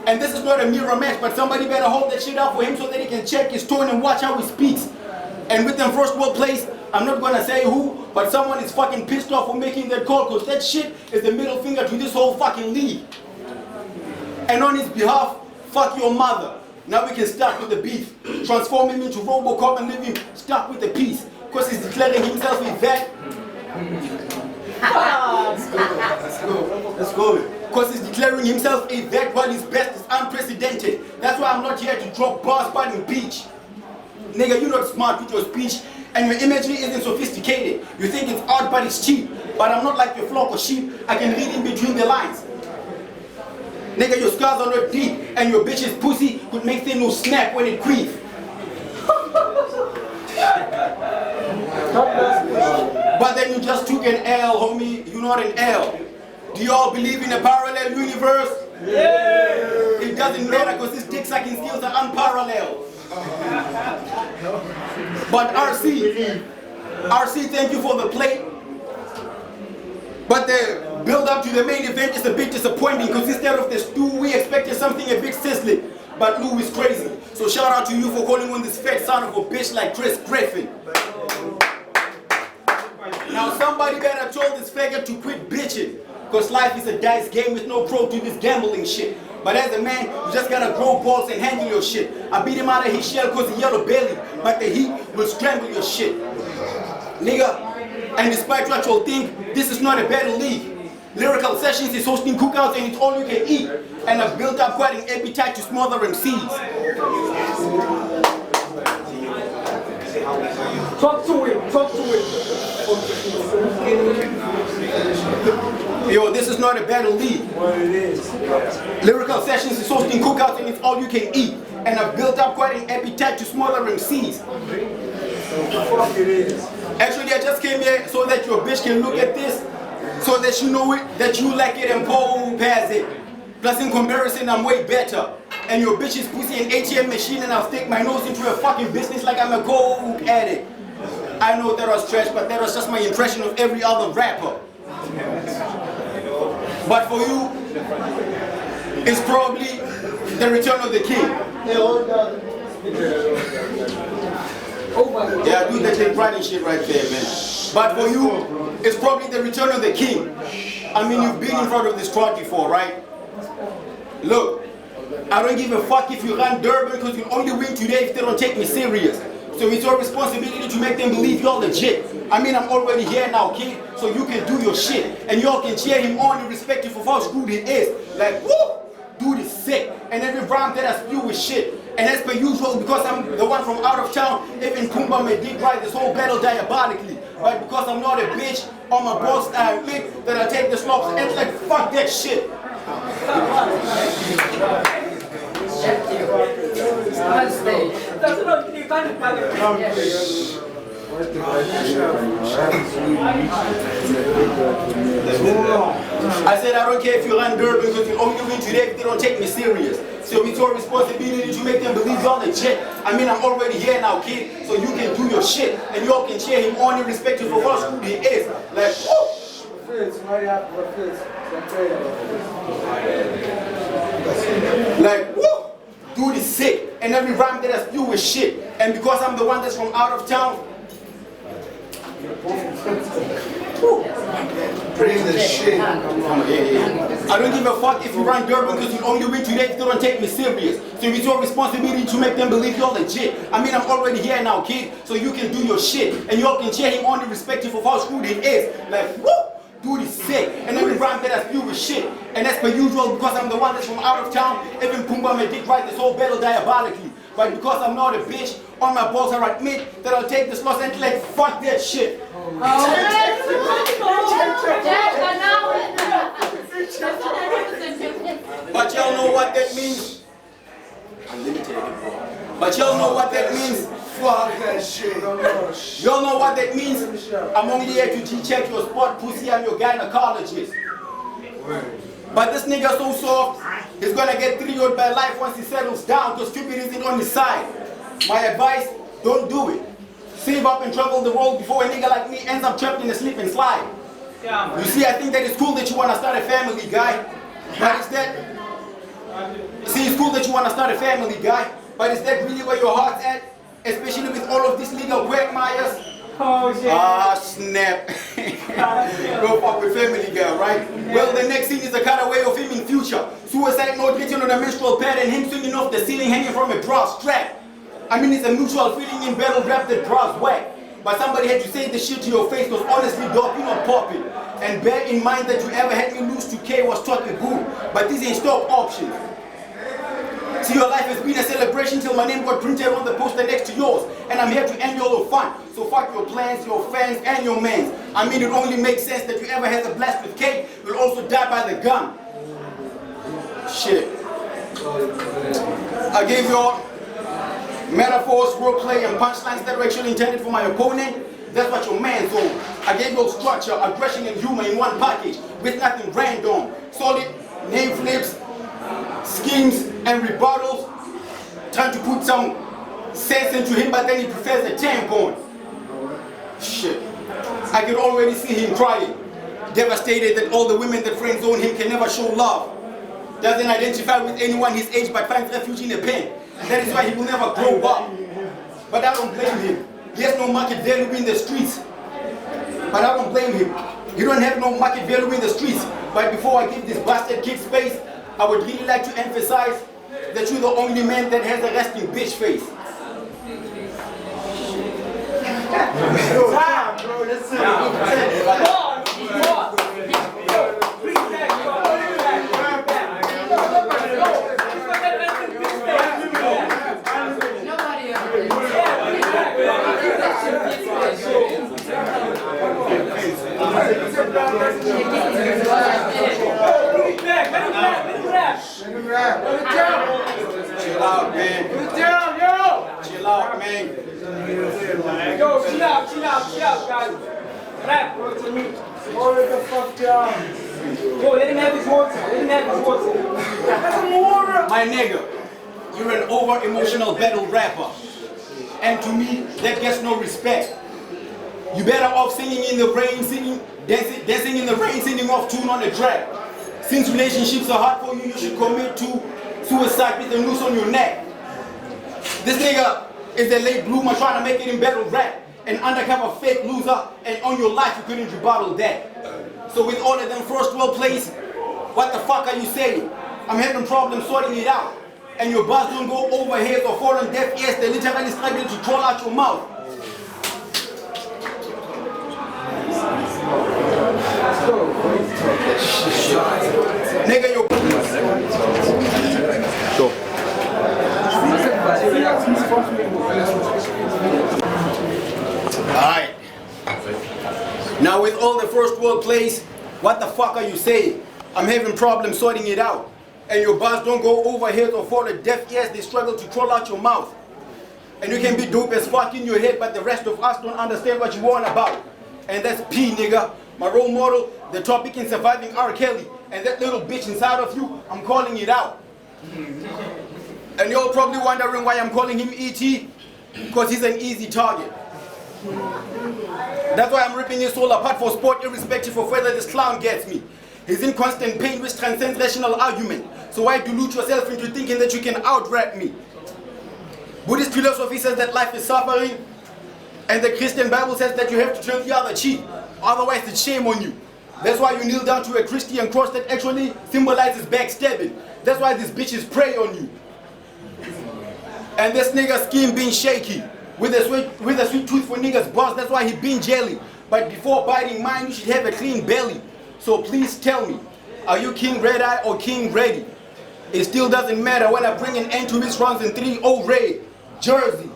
And this is not a mirror match, but somebody better hold that shit up for him so that he can check his tone and watch how he speaks. And with them first world place, I'm not gonna say who, but someone is fucking pissed off for making that call, because that shit is the middle finger to this whole fucking league. And on his behalf, fuck your mother. Now we can start with the beef. Transform him into Robocop and leave him stuck with the peace. Because he's declaring himself a vet. Let's go. Because he's declaring himself a vet while his best is unprecedented. That's why I'm not here to drop bars but impeach. Nigga, you're not smart with your speech, and your imagery isn't sophisticated. You think it's art but it's cheap. But I'm not like your flock of sheep. I can read in between the lines. Nigga, your scars are not deep, and your bitch's pussy could make things no snap when it creeps. But then you just took an L, homie. You're not an L. Do y'all believe in a parallel universe? Yeah! It doesn't matter because his dick sucking skills are unparalleled. But RC, thank you for the play. But the build up to the main event is a bit disappointing because instead of the stew, we expected something a bit sizzling. But Lou is crazy. So shout out to you for calling on this fat son of a bitch like Chris Griffin. Now somebody better tell this faggot to quit bitching. Because life is a dice game with no pro to this gambling shit. But as a man, you just gotta grow balls and handle your shit. I beat him out of his shell because he yellow belly. But the heat will scramble your shit. Nigga. And despite what you'll think, this is not a battle league. Lyrical Sessions is hosting cookouts and it's all you can eat. And I've built up quite an appetite to smother MCs. Talk to him, talk to him. Yo, this is not a battle league. What it is. Lyrical Sessions is hosting cookouts and it's all you can eat. And I've built up quite an appetite to smother MCs. Fuck it is. Actually, I just came here so that your bitch can look at this, so that you know it, that you like it and Paul has it. Plus in comparison, I'm way better. And your bitch is pussy an ATM machine and I'll stick my nose into a fucking business like I'm a coke addict. I know that was trash, but that was just my impression of every other rapper. But for you, it's probably the return of the king. Yeah, do that thing writing shit right there, man. But for you, it's probably the return of the king. I mean, you've been in front of this crowd before, right? Look, I don't give a fuck if you run Durban because you'll only win today if they don't take me serious. So it's your responsibility to make them believe you're legit. I mean, I'm already here now, kid, so you can do your shit. And y'all can cheer him on irrespective of how screwed he is. Like, woo! Dude is sick. And every rhyme that I spew is shit. And as per usual, because I'm the one from out of town, even Kumba may dig right this whole battle diabolically. But because I'm not a bitch, on my boss, I admit that I take the slopes and it's like, fuck that shit. I said I don't care if you run Durban because you only win today if they don't take me serious. So it's your responsibility to make them believe you're legit. I mean, I'm already here now, kid, so you can do your shit. And y'all can cheer him on irrespective of how screwed he is. Like, woo! Like, woo! Dude is sick. And every rhyme that I spew is shit. And because I'm the one that's from out of town, Bring the shit. I don't give a fuck if you run Durban because you only win today if they don't take me serious. So it's your responsibility to make them believe you're legit. I mean, I'm already here now, kid, so you can do your shit. And y'all can cheer him on irrespective of how screwed he is. Like, woo! Dude is sick. And every rhyme that I spew is shit. And as per usual, because I'm the one that's from out of town, even Pumba may dig right this whole battle diabolically. But because I'm not a bitch, on my balls I admit that I'll take this loss and like, fuck that shit. But y'all know what that means? Unlimited. But y'all know what that means? Fuck that shit. Y'all know what that means? I'm only here to G-check your spot, pussy, and your gynecologist. But this nigga so soft, he's gonna get 3-0 by life once he settles down because stupid isn't on his side. My advice, don't do it. Save up and travel the world before a nigga like me ends up trapped in a slip and slide. You see, I think that it's cool that you wanna start a family, guy. But is that... See, it's cool that you wanna start a family, guy. But is that really where your heart's at? Especially with all of these legal quagmires? Oh shit. Ah, snap. Go fuck with Family Guy, right? Well, the next scene is a cutaway of him in future. Suicide note written on a menstrual pad and him swinging off the ceiling hanging from a bra strap. I mean, it's a mutual feeling in battle rap that bras whack. But somebody had to say the shit to your face because honestly, dog, you not popping. And bear in mind that you ever had me lose to K was talking boom. But these ain't stop options. See, your life has been a celebration till my name got printed on the poster next to yours. And I'm here to end your fun. So fuck your plans, your fans, and your mans. I mean, it only makes sense that whoever has a blast with K will also die by the gun. Shit. I gave y'all metaphors, wordplay, and punchlines that were actually intended for my opponent. That's what your man's on. I gave you structure, aggression, and humor in one package with nothing random. Solid name flips, schemes, and rebuttals. Time to put some sense into him, but then he prefers the tampon. Shit. I could already see him crying, devastated that all the women that friend zone him can never show love. Doesn't identify with anyone his age, but finds refuge in a pen. That is why he will never grow up. But I don't blame him. He has no market value in the streets. But I don't blame him. You don't have no market value in the streets. But before I give this bastard kid space, I would really like to emphasize that you're the only man that has a resting bitch face. Time, bro. That's it. Chill out, man. Chill out, man. Yo, chill out, guys. Rap, bro, to me. Hold it the fuck down. Yo, let him have his water. My nigga, you're an over-emotional battle rapper. And to me, that gets no respect. You better off singing in the rain, dancing in the rain, singing off tune on the track. Since relationships are hard for you, you should commit to suicide with a noose on your neck. This nigga is a late bloomer trying to make it in battle rap. An undercover fake loser, and on your life you couldn't rebuttal that. So with all of them first world plays, what the fuck are you saying? I'm having problems sorting it out. And your bars don't go over heads or fall on deaf ears, they literally struggling to crawl out your mouth. Nigga, you go. Alright. Now with all the first world plays, what the fuck are you saying? I'm having problems sorting it out. And your bars don't go over heads or fall on deaf ears, they struggle to crawl out your mouth. And you can be dope as fuck in your head, but the rest of us don't understand what you want about. And that's P, nigga. My role model, the topic in surviving R. Kelly. And that little bitch inside of you, I'm calling it out. And you're probably wondering why I'm calling him E.T. Because he's an easy target. That's why I'm ripping his soul apart for sport, irrespective of whether this clown gets me. He's in constant pain which transcends rational argument. So why delude yourself into thinking that you can out-rap me? Buddhist philosophy says that life is suffering, and the Christian Bible says that you have to turn the other cheek. Otherwise it's shame on you. That's why you kneel down to a Christian cross that actually symbolizes backstabbing. That's why these bitches prey on you. And this nigga's skin being shaky. With a sweet tooth for niggas boss, that's why he been jelly. But before biting mine, you should have a clean belly. So please tell me, are you King Red Eye or King Ready? It still doesn't matter when I bring an end to his runs in 3-0 Ray, Jersey.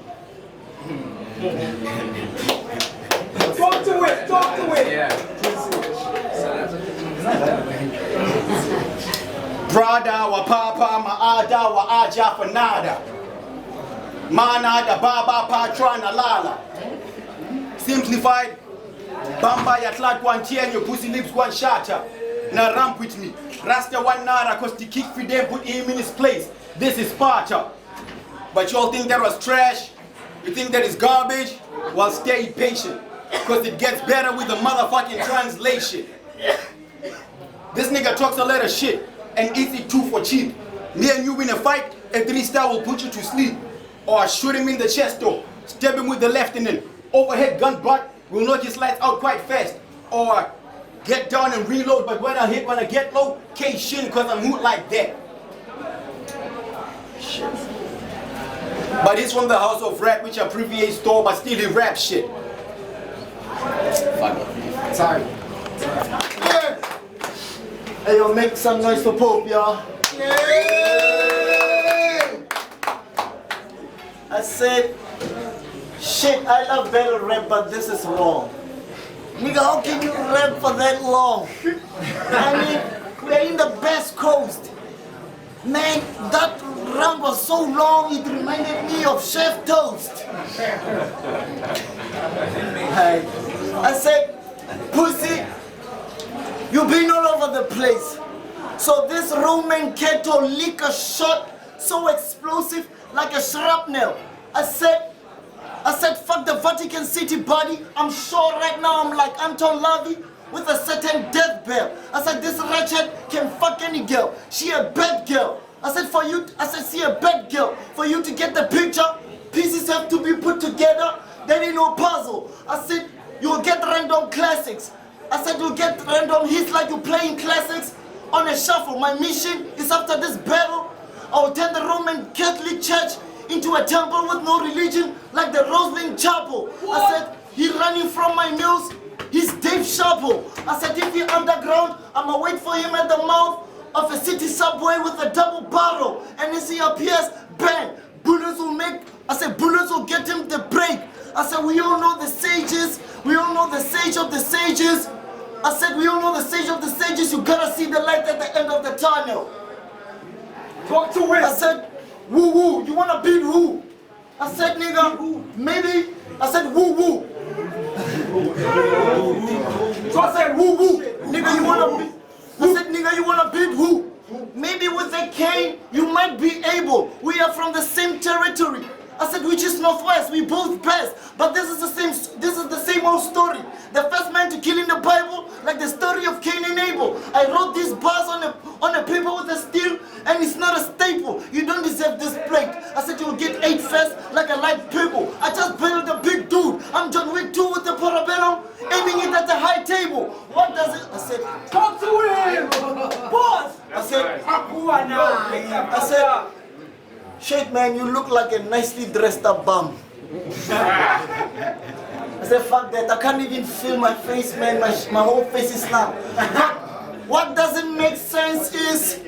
Talk to it. Brada wa papa maada wa aja fanada. Mana da baba patra na lala. Simplified, Bamba ya tlat one tear and your pussy lips one shatter. Now ramp with me. Rasta one nara cause the kick for them put him in his place. This is Sparta. But y'all think that was trash? You think that is garbage? Well, stay patient. Cause it gets better with the motherfucking translation. This nigga talks a lot of shit and eats it too for cheap. Me and you win a fight, a 3-star will put you to sleep. Or I shoot him in the chest though, stab him with the left and then overhead gun butt will knock his lights out quite fast. Or get down and reload, but when I get low, K-shin cause I'm hoot like that. Shit. But he's from the house of rap which abbreviates store but still he rap shit. Fuck it. Sorry. Hey, yo, make some noise for Pope, y'all. I said, shit, I love battle rap, but this is wrong. Nigga, how can you rap for that long? I mean, we're in the best coast. Man, that run was so long, it reminded me of Chef Toast. I said, pussy, you've been all over the place. So this Roman Catholic shot, so explosive like a shrapnel. I said, fuck the Vatican City body. I'm sure right now I'm like Anton Lavey with a certain death bell. I said, this wretched can fuck any girl. She a bad girl. I said, see a bad girl. For you to get the picture, pieces have to be put together. There ain't no puzzle. I said, you'll get random classics. I said, you'll get random hits like you're playing classics on a shuffle. My mission is after this battle, I will turn the Roman Catholic Church into a temple with no religion like the Roslyn Chapel. What? I said, he running from my meals, he's Dave Chappelle. I said, if he underground, I'ma wait for him at the mouth of a city subway with a double barrel. And as he appears, bang, bullets will make, I said, bullets will get him the break. I said, we all know the sages, we all know the sage of the sages. I said, we all know the sage of the sages, you gotta see the light at the end of the tunnel. Talk to it. I said, woo woo, you wanna beat who? I said, nigga, maybe. I said, woo woo. So I said, woo woo. Nigga, you wanna beat? I said, nigga, you wanna beat who? Maybe with a cane, you might be able. We are from the same territory. I said, which is Northwest, we both best. But this is the same old story. The first man to kill in the Bible, like the story of Cain and Abel. I wrote these bars on a paper with a steel, and it's not a staple. You don't deserve this plate. I said, you'll get 8 first, like a light people. I just built a big dude. I'm John Wick 2 with the parabellum, aiming it at the high table. What does it? I said, Talk to him. Boss. I said, shit, man, you look like a nicely dressed up bum. I said, fuck that, I can't even feel my face, man, my whole face is numb. What doesn't make sense is,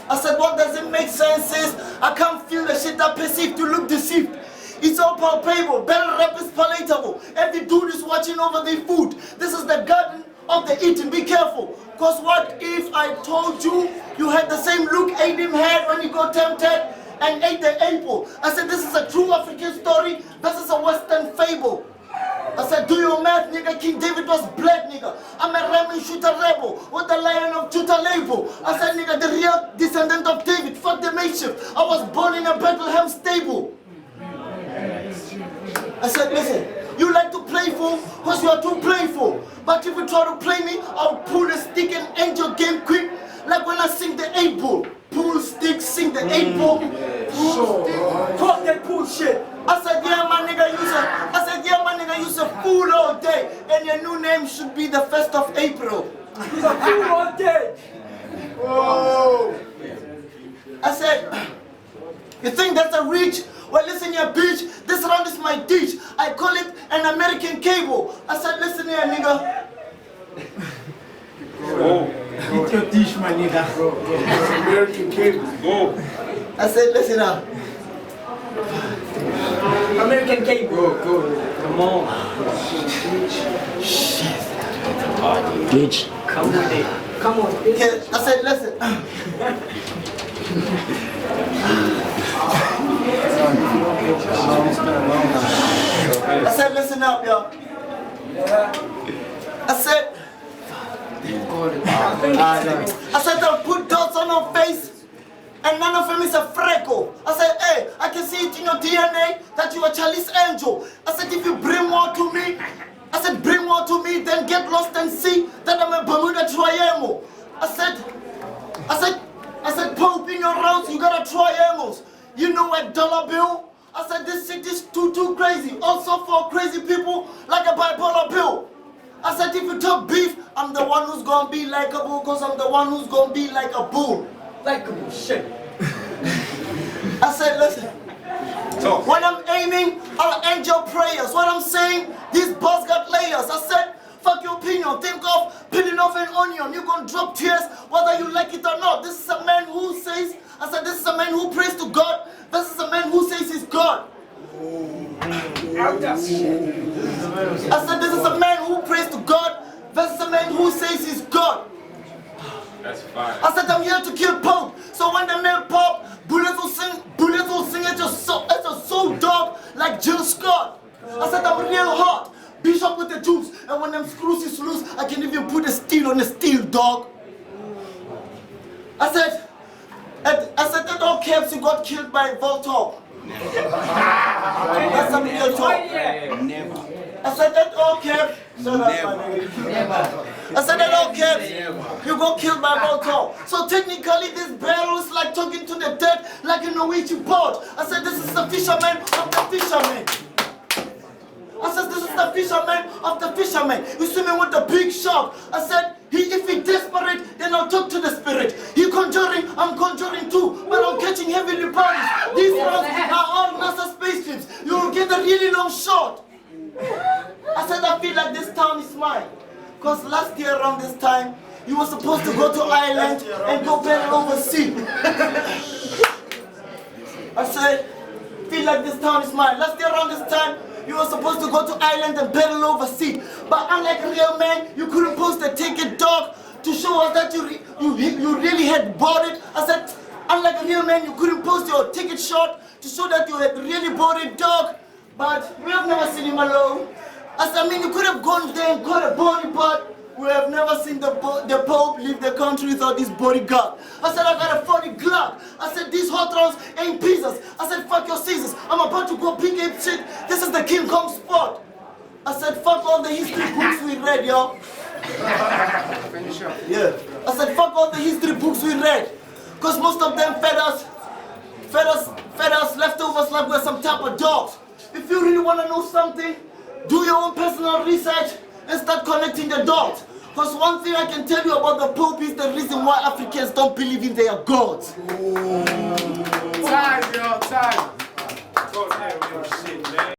I said, what doesn't make sense is, I can't feel the shit I perceive to look deceived. It's all palpable, battle rap is palatable. Every dude is watching over their food. This is the garden of the eating, be careful. Cause what if I told you, you had the same look Adam had when he got tempted and ate the apple? I said, this is a true African story versus a Western fable. I said, do your math, nigga. King David was black, nigga. I'm a ramming shooter rebel with the lion of Judah label. I said, nigga, the real descendant of David. Fuck the makeshift. I was born in a Bethlehem stable. I said, listen, you like to play for because you are too playful. But if you try to play me, I'll pull the stick and end your game quick. Like when I sing the 8 ball. Pull stick, sing the 8 ball. Talk that bullshit. I said, yeah, my nigga, you's a fool all day. And your new name should be the 1st of April. He's a fool all day. Whoa. I said, you think that's a reach? Well, listen here, bitch. This round is my ditch. I call it an American cable. I said, listen here, nigga. Eat your dish, my nigga. American cable. Go. I said, listen up. American cable. Go. Come on. Shit. Bitch. Come with it. Come on, bitch. Yeah, I said, listen. I said, listen up, yo. I said, they'll put dots on her face, and none of them is a freckle. I said, hey, I can see it in your DNA that you are Charlie's Angel. I said, if you bring more to me, then get lost and see that I'm a Bermuda Triangle. I said, Pope in your rounds, you got a triangles. You know a dollar bill? I said, this shit is too crazy. Also for crazy people, like a bipolar pill. I said, if you talk beef, I'm the one who's gonna be likeable, because I'm the one who's gonna be like a bull. Likeable shit. I said, listen. So when I'm aiming, I'll end your prayers. What I'm saying, these bars got layers. I said, fuck your opinion. Think of peeling off an onion. You're gonna drop tears whether you like it or not. This is a man who says, I said, this is a man who prays to God. This is a man who says he's God. I said, this is a man who prays to God. This is a man who says he's God. That's fine. I said, I'm here to kill Pope. So when the mail pop, bullets will sing at your soul dog like Jill Scott. I said, I'm real hot. Bishop with the juice. And when them screws is loose, I can even put a steel on a steel dog. I said, that all camps you got killed by Voltov. That's some real talk. Never. I said that all caps. Shut up, my nigga. I said that all caps. You got killed by Molotov. So technically this barrel is like talking to the dead like a Norwegian boat. I said this is the fisherman of the fisherman. I said this is the fisherman of the fisherman. You swimming with the big shark. I said if he desperate, then I'll talk to the spirit. He conjuring, I'm conjuring too, but I'm catching heavenly bodies. These rounds are all NASA spaceships. You will get a really long shot. I said I feel like this town is mine. Because last year around this time, you were supposed to go to Ireland and go paddle overseas. I said, feel like this town is mine. Last year around this time, you were supposed to go to Ireland and paddle overseas. But unlike a real man, you couldn't post a ticket, dog, to show us that you really had bought it. I said, unlike a real man, you couldn't post your ticket shot to show that you had really bought it, dog. But we have never seen him alone. I mean, you could have gone there and got a body, but we have never seen the Pope leave the country without his bodyguard. I said, I got a 40 Glock. I said, these hot rounds ain't pizzas. I said, fuck your Caesars. I'm about to go big ape shit. This is the King Kong spot. I said, fuck all the history books we read, yo. Yeah. I said, fuck all the history books we read. Because most of them fed us leftovers like we're some type of dogs. If you really want to know something, do your own personal research and start connecting the dots. Because one thing I can tell you about the Pope is the reason why Africans don't believe in their gods. Time, yo, time. Go there, real shit, man.